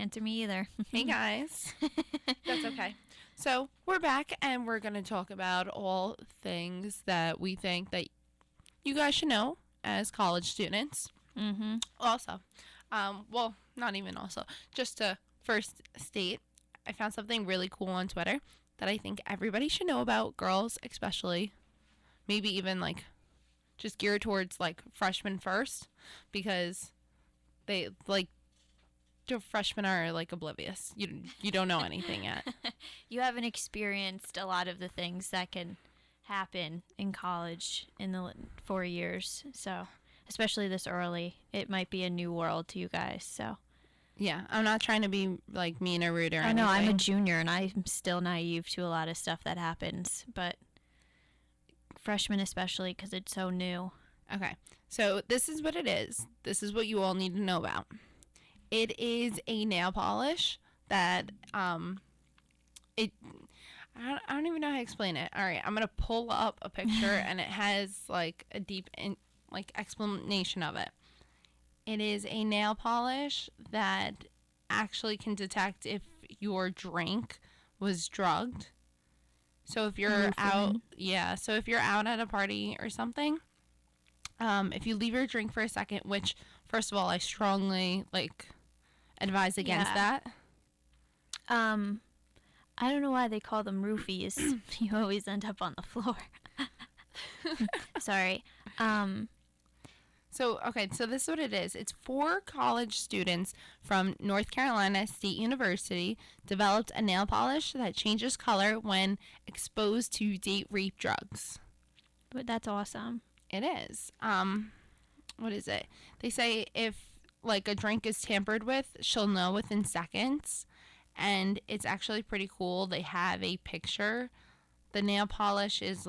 answer me either. Hey guys. That's okay. So we're back and we're going to talk about all things that we think that you guys should know as college students. Mm-hmm. Also, well, not even also, just to first state, I found something really cool on Twitter that I think everybody should know about, girls especially, maybe even like just geared towards like freshmen first, because they like the freshmen are like oblivious. You don't know anything yet. You haven't experienced a lot of the things that can happen in college in the 4 years. So, especially this early, it might be a new world to you guys. So, Yeah, I'm not trying to be like mean or rude or I anything. know I'm a junior and I'm still naive to a lot of stuff that happens, but freshmen especially because it's so new. Okay, so this is what it is. This is what you all need to know about. It is a nail polish that I don't even know how to explain it. All right, I'm gonna pull up a picture and it has like a deep explanation of it. It is a nail polish that actually can detect if your drink was drugged. So if you're out, so if you're out at a party or something, if you leave your drink for a second, which first of all I strongly advise against that. I don't know why they call them roofies. You always end up on the floor. Sorry. So this is what it is. It's 4 college students from North Carolina State University developed a nail polish that changes color when exposed to date rape drugs. But that's awesome. It is. What is it? They say if like a drink is tampered with, she'll know within seconds. And it's actually pretty cool. They have a picture. The nail polish is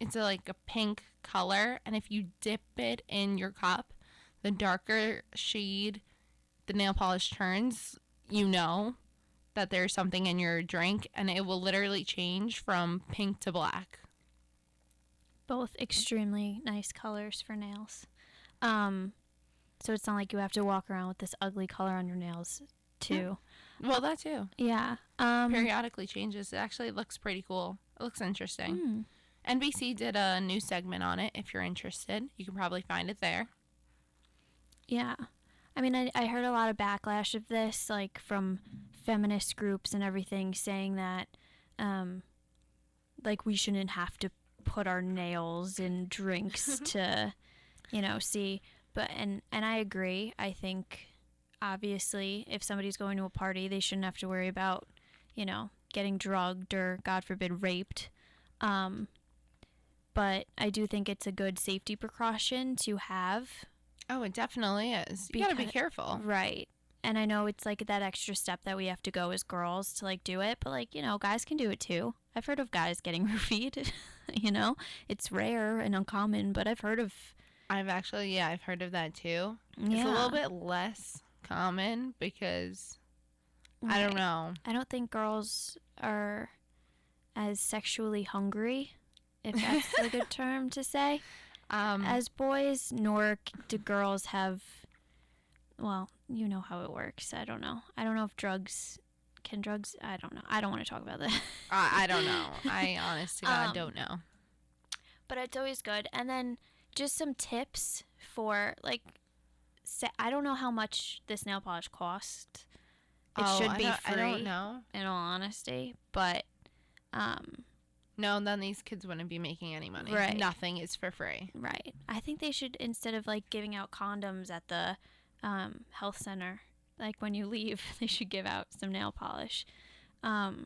it's a pink color, and if you dip it in your cup, the darker shade the nail polish turns, you know that there's something in your drink, and it will literally change from pink to black. Both extremely nice colors for nails. So it's not like you have to walk around with this ugly color on your nails too. Well, that too. Yeah. Periodically changes. It actually looks pretty cool. It looks interesting. NBC did a new segment on it. If you're interested, you can probably find it there. Yeah. I mean, I heard a lot of backlash of this, like from feminist groups and everything, saying that, we shouldn't have to put our nails in drinks to, see. But and I agree. I think obviously if somebody's going to a party, they shouldn't have to worry about, getting drugged or, God forbid, raped. But I do think it's a good safety precaution to have. Oh, it definitely is. You gotta be careful. Right. And I know it's that extra step that we have to go as girls to do it, but guys can do it too. I've heard of guys getting roofied. It's rare and uncommon, but I've heard of. I've heard of that too. Yeah. It's a little bit less common because I don't know. I don't think girls are as sexually hungry, if that's a good term to say, as boys, nor do girls have, well, you know how it works. I don't know. I don't know if drugs, I don't know. I don't want to talk about that. I don't know. I honest to God don't know. But it's always good. And then just some tips for, I don't know how much this nail polish cost. It should be free. I don't know. In all honesty, but no, then these kids wouldn't be making any money. Right. Nothing is for free. Right. I think they should, instead of giving out condoms at the health center, when you leave, they should give out some nail polish. But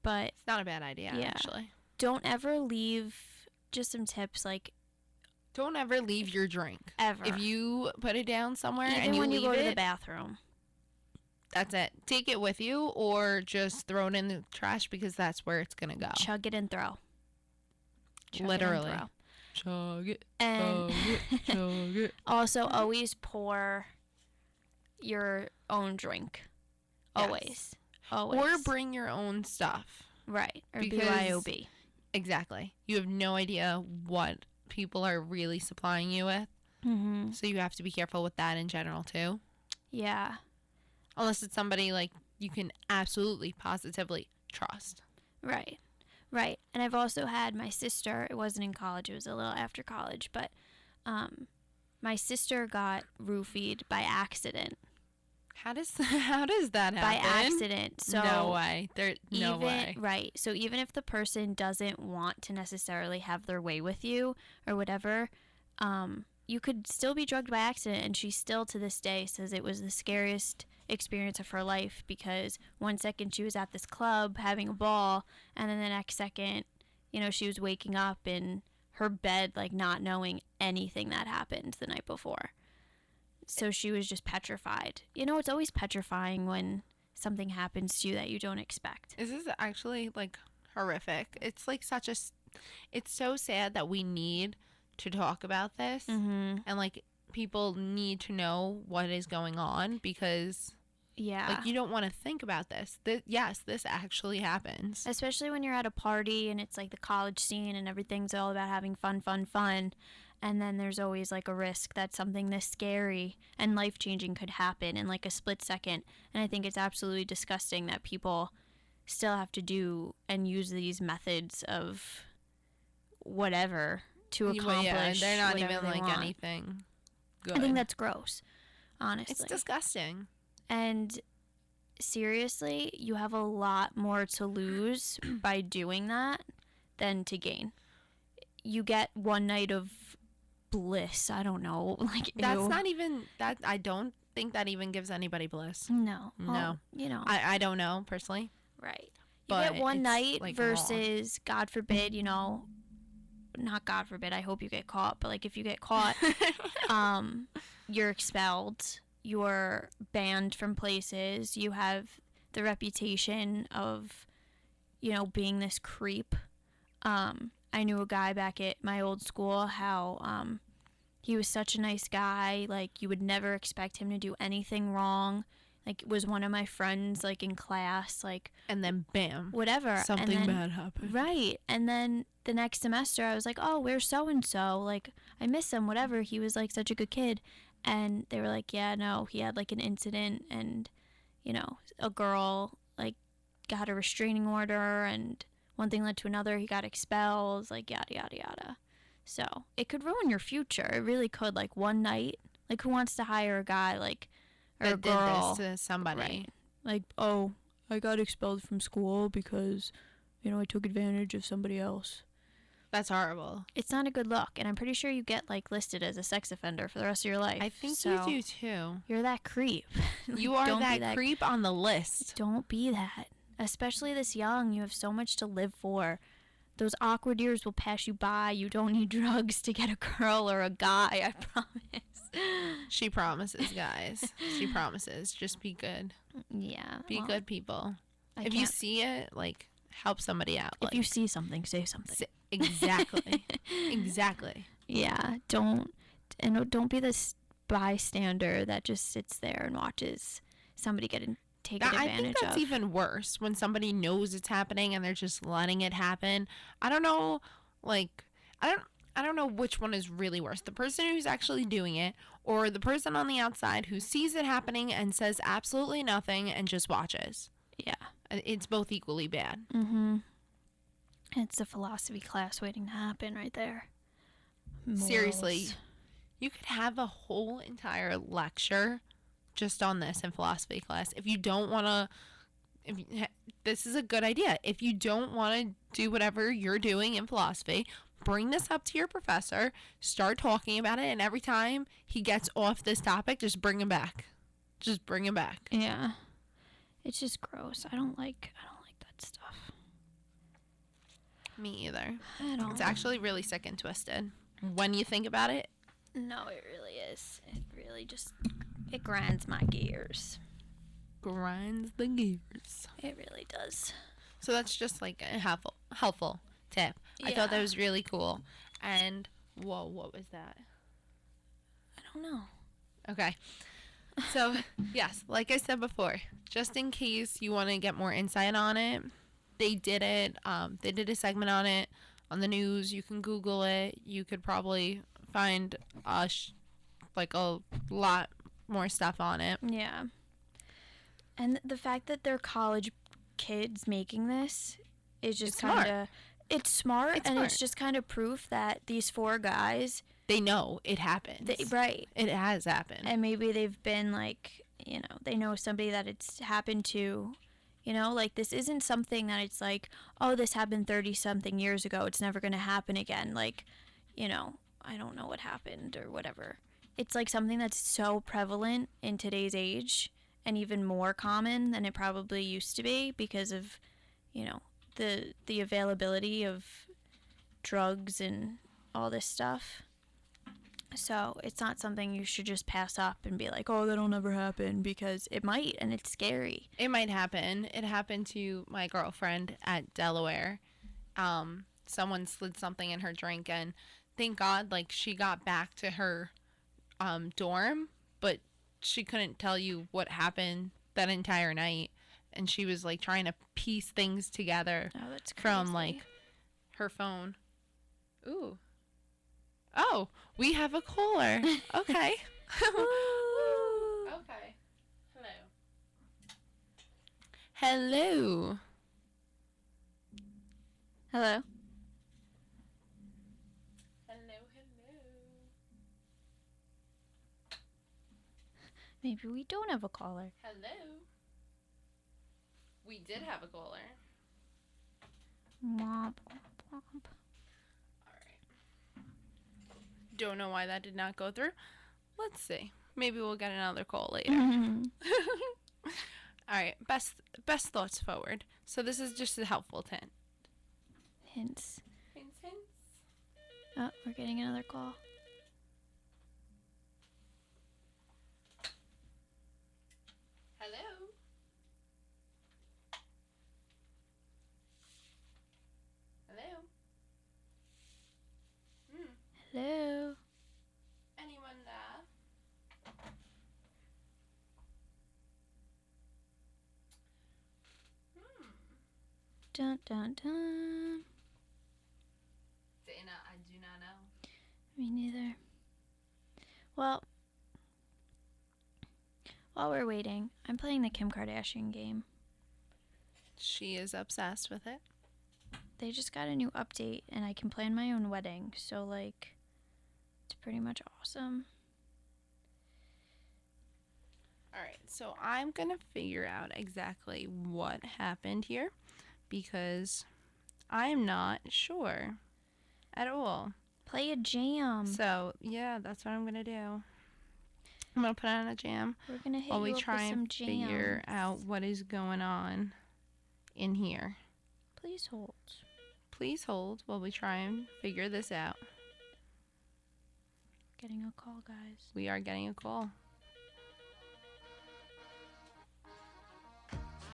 it's not a bad idea, actually. Don't ever leave. Just some tips, don't ever leave your drink. Ever. If you put it down somewhere even and you when leave you go it, to the bathroom. That's it. Take it with you or just throw it in the trash because that's where it's going to go. Chug it and throw. Literally. Chug it. And chug it. Also, always pour your own drink. Always. Yes. Always. Or bring your own stuff. Right. Or BYOB. Exactly. You have no idea what people are really supplying you with. Mm-hmm. So you have to be careful with that in general, too. Yeah. Unless it's somebody like you can absolutely positively trust. Right. Right. And I've also had my sister, it wasn't in college, it was a little after college, but my sister got roofied by accident. How does that happen? By accident. So no way. No way. Right. So even if the person doesn't want to necessarily have their way with you or whatever, you could still be drugged by accident. And she still to this day says it was the scariest experience of her life, because one second she was at this club having a ball, and then the next second, she was waking up in her bed, like not knowing anything that happened the night before. So she was just petrified. It's always petrifying when something happens to you that you don't expect. This is actually like horrific. It's like it's so sad that we need to talk about this. Mm-hmm. And like people need to know what is going on, because like you don't want to think about this. Yes, this actually happens. Especially when you're at a party and it's like the college scene and everything's all about having fun. And then there's always like a risk that something this scary and life-changing could happen in like a split second. And I think it's absolutely disgusting that people still have to do and use these methods of whatever to accomplish. They're not even like want. anything good. I think that's gross, honestly. It's disgusting. And seriously, you have a lot more to lose by doing that than to gain. You get one night of bliss. I don't know. Like, that's not even that. I don't think that even gives anybody bliss. No. No. Well, I don't know personally. Right. You get one night like versus, God forbid, not God forbid, I hope you get caught, but like if you get caught, you're expelled. You're banned from places. You have the reputation of, being this creep. I knew a guy back at my old school, how he was such a nice guy. Like, you would never expect him to do anything wrong. Like, was one of my friends, like, in class, like... And then, bam. Whatever. Something bad happened. Right. And then the next semester, I was like, oh, where's so-and-so? Like, I miss him, whatever. He was, like, such a good kid. And they were like, yeah, no, he had, like, an incident, and, a girl, like, got a restraining order, and one thing led to another. He got expelled, like, yada, yada, yada. So it could ruin your future. It really could. Like, one night, like, who wants to hire a guy, like, or that a girl did this to somebody? Right. Like, oh, I got expelled from school because, I took advantage of somebody else. That's horrible. It's not a good look, and I'm pretty sure you get, like, listed as a sex offender for the rest of your life. I think you do, too. You're that creep. You are that creep on the list. Don't be that. Especially this young. You have so much to live for. Those awkward years will pass you by. You don't need drugs to get a girl or a guy, I promise. She promises, guys. She promises. Just be good. Yeah. Be good people. If you see it, like, help somebody out. If you see something, say something. Exactly. Exactly. Yeah. Don't be this bystander that just sits there and watches somebody taken advantage of. I think that's even worse, when somebody knows it's happening and they're just letting it happen. I don't know, like, I don't know which one is really worse. The person who's actually doing it, or the person on the outside who sees it happening and says absolutely nothing and just watches. Yeah. It's both equally bad. Mm-hmm. It's a philosophy class waiting to happen right there. Morals. Seriously. You could have a whole entire lecture just on this in philosophy class. If you don't want to, this is a good idea. If you don't want to do whatever you're doing in philosophy, bring this up to your professor, start talking about it, and every time he gets off this topic, just bring him back. Just bring him back. Yeah. It's just gross. I don't like that stuff. Me either. I don't. It's actually really sick and twisted when you think about it. No, it really is. It really just, it grinds my gears. Grinds the gears. It really does. So that's just like a helpful tip. Yeah. I thought that was really cool. And, whoa, what was that? I don't know. Okay. So, yes, like I said before, just in case you want to get more insight on it, they did it. They did a segment on it on the news. You can Google it. You could probably find like a lot more stuff on it. Yeah. And the fact that they're college kids making this is just smart. kind of... It's smart, and it's just kind of proof that these 4 guys... They know it happens. Right. It has happened. And maybe they've been, like, you know, they know somebody that it's happened to. You know, like, this isn't something that it's like, oh, this happened 30-something years ago. It's never going to happen again. Like, you know, I don't know what happened or whatever. It's, like, something that's so prevalent in today's age and even more common than it probably used to be because of, you know, the availability of drugs and all this stuff. So it's not something you should just pass up and be like, oh, that'll never happen, because it might, and it's scary. It might happen. It happened to my girlfriend at Delaware. Someone slid something in her drink, and thank God, like, she got back to her dorm, but she couldn't tell you what happened that entire night. And she was, like, trying to piece things together from, like, her phone. Ooh. Oh, we have a caller. Okay. Okay. Hello. Hello. Hello. Hello. Maybe we don't have a caller. Hello. We did have a caller. Womp, womp. Don't know why that did not go through. Let's see. Maybe we'll get another call later. All right. Best thoughts forward. So this is just a helpful hint. Hints. Hints. Oh, we're getting another call. Hello. Hello. Hello. Anyone there? Dun dun dun. Dana, I do not know. Me neither. Well, while we're waiting, I'm playing the Kim Kardashian game. She is obsessed with it. They just got a new update, and I can plan my own wedding, so, like, it's pretty much awesome. Alright, so I'm going to figure out exactly what happened here, because I'm not sure at all. Play a jam. So, yeah, that's what I'm going to do. I'm going to put on a jam We're going to hit while we you up try with some and jams. figure out what is going on in here. Please hold. Please hold while we try and figure this out. Getting a call, guys. We are getting a call.